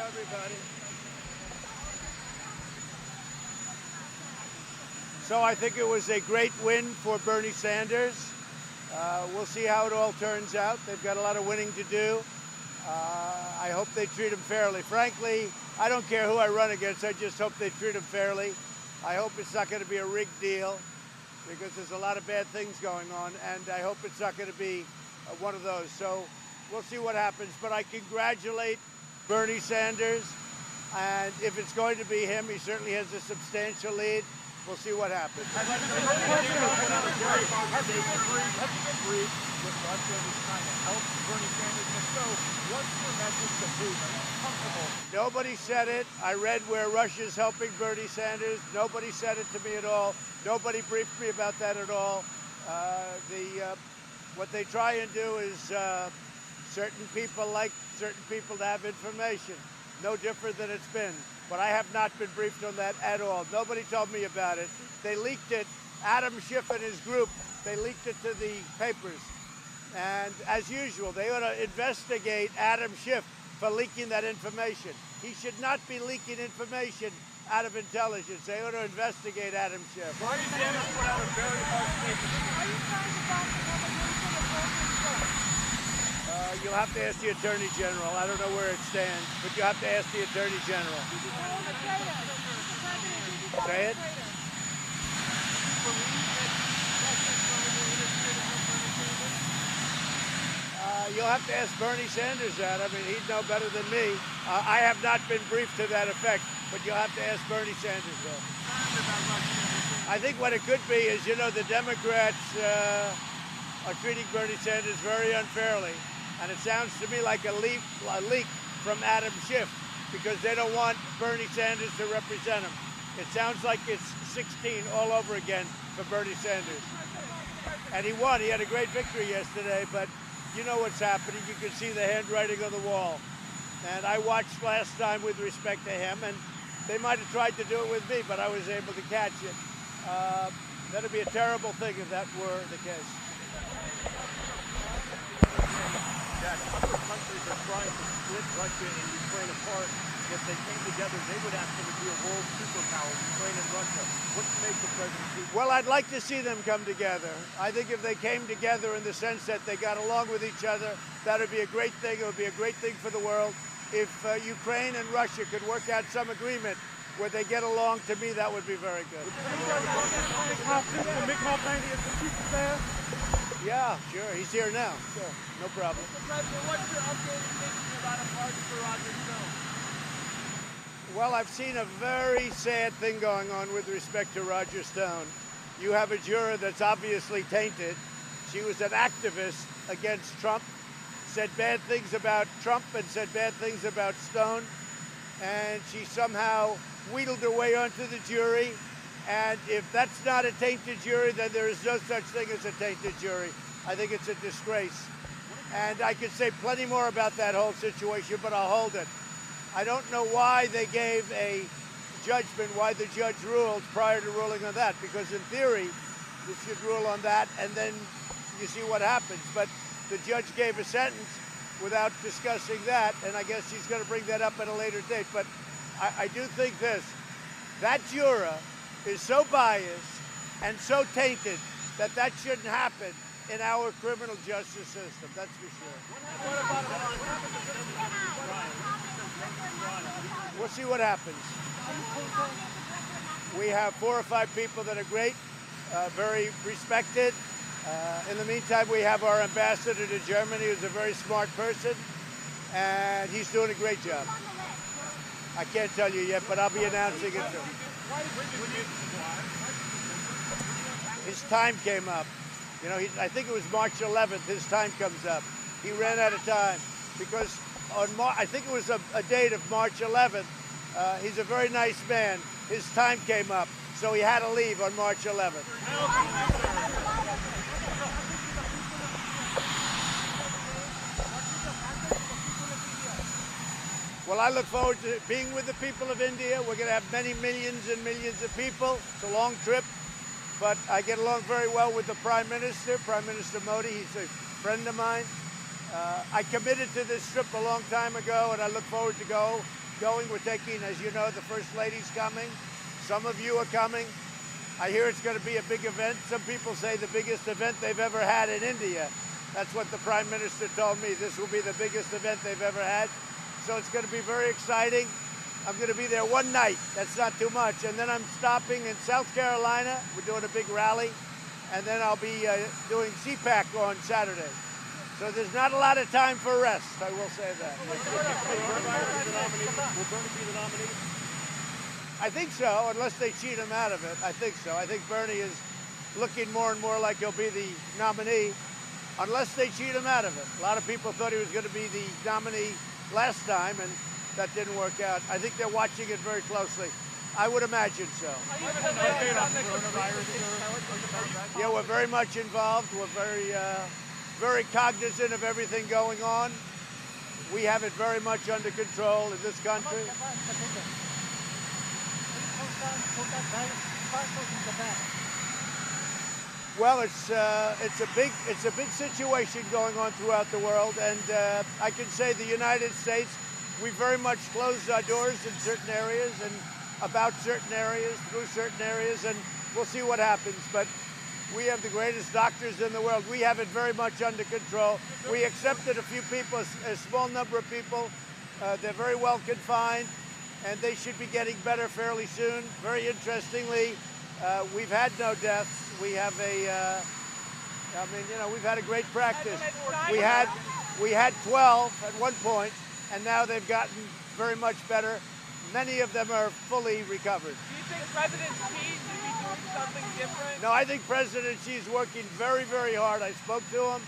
everybody. So I think it was a great win for Bernie Sanders. We'll see how it all turns out. They've got a lot of winning to do. I hope they treat him fairly. Frankly, I don't care who I run against. I just hope they treat him fairly. I hope it's not going to be a rigged deal because there's a lot of bad things going on, and I hope it's not going to be one of those. So we'll see what happens. But I congratulate Bernie Sanders, and if it's going to be him, he certainly has a substantial lead. We'll see what happens. Nobody said it. I read where Russia's helping Bernie Sanders. Nobody said it to me at all. Nobody briefed me about that at all. What they try and do is certain people like certain people to have information. No different than it's been. But I have not been briefed on that at all. Nobody told me about it. They leaked it. Adam Schiff and his group, they leaked it to the papers. And as usual, they ought to investigate Adam Schiff for leaking that information. He should not be leaking information out of intelligence. They ought to investigate Adam Schiff. Bernie Sanders put out a very hard statement. Are you trying to stop the You'll have to ask the Attorney General. I don't know where it stands, but you have to ask the Attorney General. Say it? You'll have to ask Bernie Sanders that. I mean, he'd know better than me. I have not been briefed to that effect, but you'll have to ask Bernie Sanders that. I think what it could be is, you know, the Democrats are treating Bernie Sanders very unfairly. And it sounds to me like a leak from Adam Schiff because they don't want Bernie Sanders to represent him. It sounds like it's 16 all over again for Bernie Sanders. And he won. He had a great victory yesterday, but you know what's happening. You can see the handwriting on the wall. And I watched last time with respect to him, and they might have tried to do it with me, but I was able to catch it. That'd be a terrible thing if that were the case. Other countries are trying to split Russia and Ukraine apart. If they came together, they would actually be a world superpower, Ukraine and Russia. What makes the presidency? Well, I'd like to see them come together. I think if they came together in the sense that they got along with each other, that would be a great thing. It would be a great thing for the world. If Ukraine and Russia could work out some agreement where they get along, to me, that would be very good. Yeah, sure. He's here now. Sure. No problem. Mr. President, what's your updated thinking about a pardon for Roger Stone? Well, I've seen a very sad thing going on with respect to Roger Stone. You have a juror that's obviously tainted. She was an activist against Trump, said bad things about Trump and said bad things about Stone, and she somehow wheedled her way onto the jury. And if that's not a tainted jury, then there is no such thing as a tainted jury. I think it's a disgrace. And I could say plenty more about that whole situation, but I'll hold it. I don't know why they gave a judgment, why the judge ruled prior to ruling on that, because in theory, you should rule on that and then you see what happens. But the judge gave a sentence without discussing that, and I guess she's going to bring that up at a later date. But I do think this, that juror is so biased and so tainted that that shouldn't happen in our criminal justice system, that's for sure. We'll see what happens. We have 4 or 5 people that are great, very respected. In the meantime, we have our ambassador to Germany, who's a very smart person, and he's doing a great job. I can't tell you yet, but I'll be announcing it soon. His time came up. You know, I think it was March 11th, his time comes up. He ran out of time because I think it was a date of March 11th. He's a very nice man. His time came up, so he had to leave on March 11th. Well, I look forward to being with the people of India. We're going to have many millions and millions of people. It's a long trip, but I get along very well with the Prime Minister, Prime Minister Modi. He's a friend of mine. I committed to this trip a long time ago, and I look forward to go. going. We're taking, as you know, the First Lady's coming. Some of you are coming. I hear it's going to be a big event. Some people say the biggest event they've ever had in India. That's what the Prime Minister told me. This will be the biggest event they've ever had. So it's going to be very exciting. I'm going to be there one night. That's not too much. And then I'm stopping in South Carolina. We're doing a big rally. And then I'll be doing CPAC on Saturday. So there's not a lot of time for rest, I will say that. Will Bernie be the nominee? I think so, unless they cheat him out of it. I think so. I think Bernie is looking more and more like he'll be the nominee, unless they cheat him out of it. A lot of people thought he was going to be the nominee last time, and that didn't work out. I think they're watching it very closely. I would imagine so. Yeah, we're very much involved. We're very cognizant of everything going on. We have it very much under control in this country. Well, it's a big situation going on throughout the world, and I can say the United States, we very much closed our doors in certain areas and about certain areas, through certain areas, and we'll see what happens. But we have the greatest doctors in the world. We have it very much under control. We accepted a few people, a small number of people. They're very well confined, and they should be getting better fairly soon. Very interestingly, we've had no deaths. We have we've had a great practice. We had 12 at one point, and now they've gotten very much better. Many of them are fully recovered. Do you think President Xi should be doing something different? No, I think President Xi is working very, very hard. I spoke to him.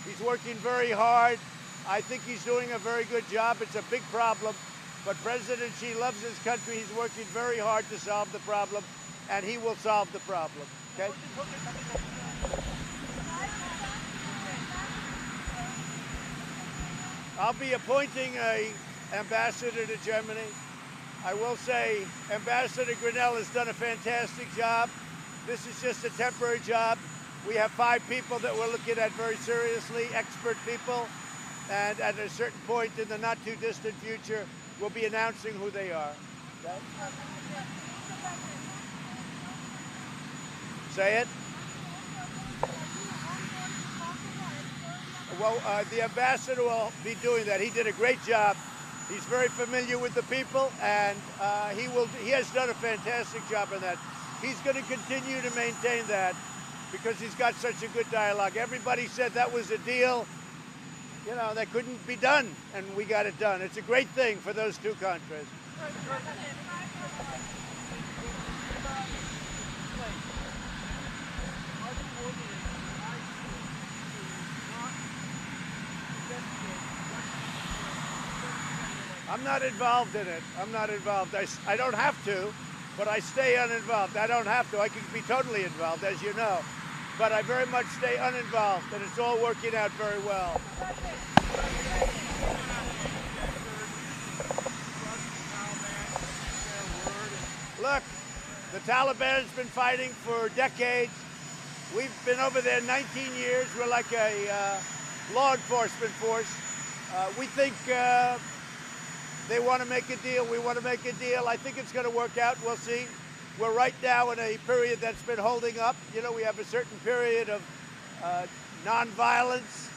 He's working very hard. I think he's doing a very good job. It's a big problem, but President Xi loves his country. He's working very hard to solve the problem, and he will solve the problem. Okay? I'll be appointing an ambassador to Germany. I will say Ambassador Grinnell has done a fantastic job. This is just a temporary job. We have 5 people that we're looking at very seriously, expert people, and at a certain point in the not too distant future, we'll be announcing who they are. Okay? Say it? Well, the ambassador will be doing that. He did a great job. He's very familiar with the people, and he has done a fantastic job in that. He's going to continue to maintain that because he's got such a good dialogue. Everybody said that was a deal, that couldn't be done, and we got it done. It's a great thing for those two countries. I'm not involved in it. I'm not involved. I don't have to, but I stay uninvolved. I don't have to. I can be totally involved, as you know. But I very much stay uninvolved, and it's all working out very well. Look, the Taliban's been fighting for decades. We've been over there 19 years. We're like a law enforcement force. We think they want to make a deal. We want to make a deal. I think it's going to work out. We'll see. We're right now in a period that's been holding up. We have a certain period of nonviolence.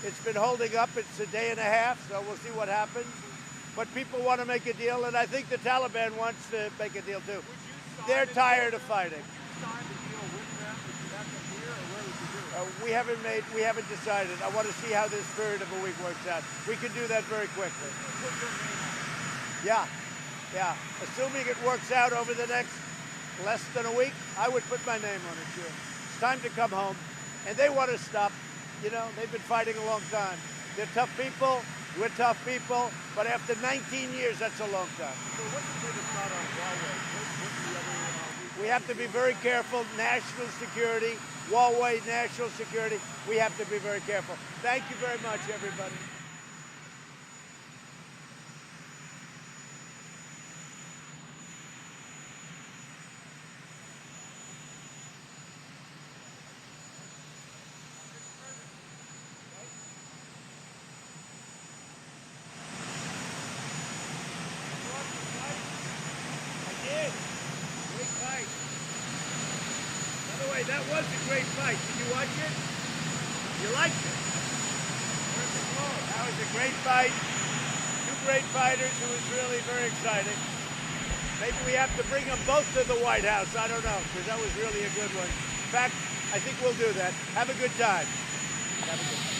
It's been holding up. It's a day and a half, so we'll see what happens. But people want to make a deal, and I think the Taliban wants to make a deal too. They're tired of fighting. We haven't decided. I want to see how this period of a week works out. We can do that very quickly. Yeah. Assuming it works out over the next less than a week, I would put my name on it, sure. It's time to come home. And they want to stop. They've been fighting a long time. They're tough people. We're tough people. But after 19 years, that's a long time. So what's the biggest thought on Huawei? What's the other... We have to be very careful. National security, Huawei, national security. We have to be very careful. Thank you very much, everybody. way, that was a great fight. Did you watch it? You liked it? That was a great fight. Two great fighters. It was really very exciting. Maybe we have to bring them both to the White House. I don't know, because that was really a good one. In fact, I think we'll do that. Have a good time. Have a good time.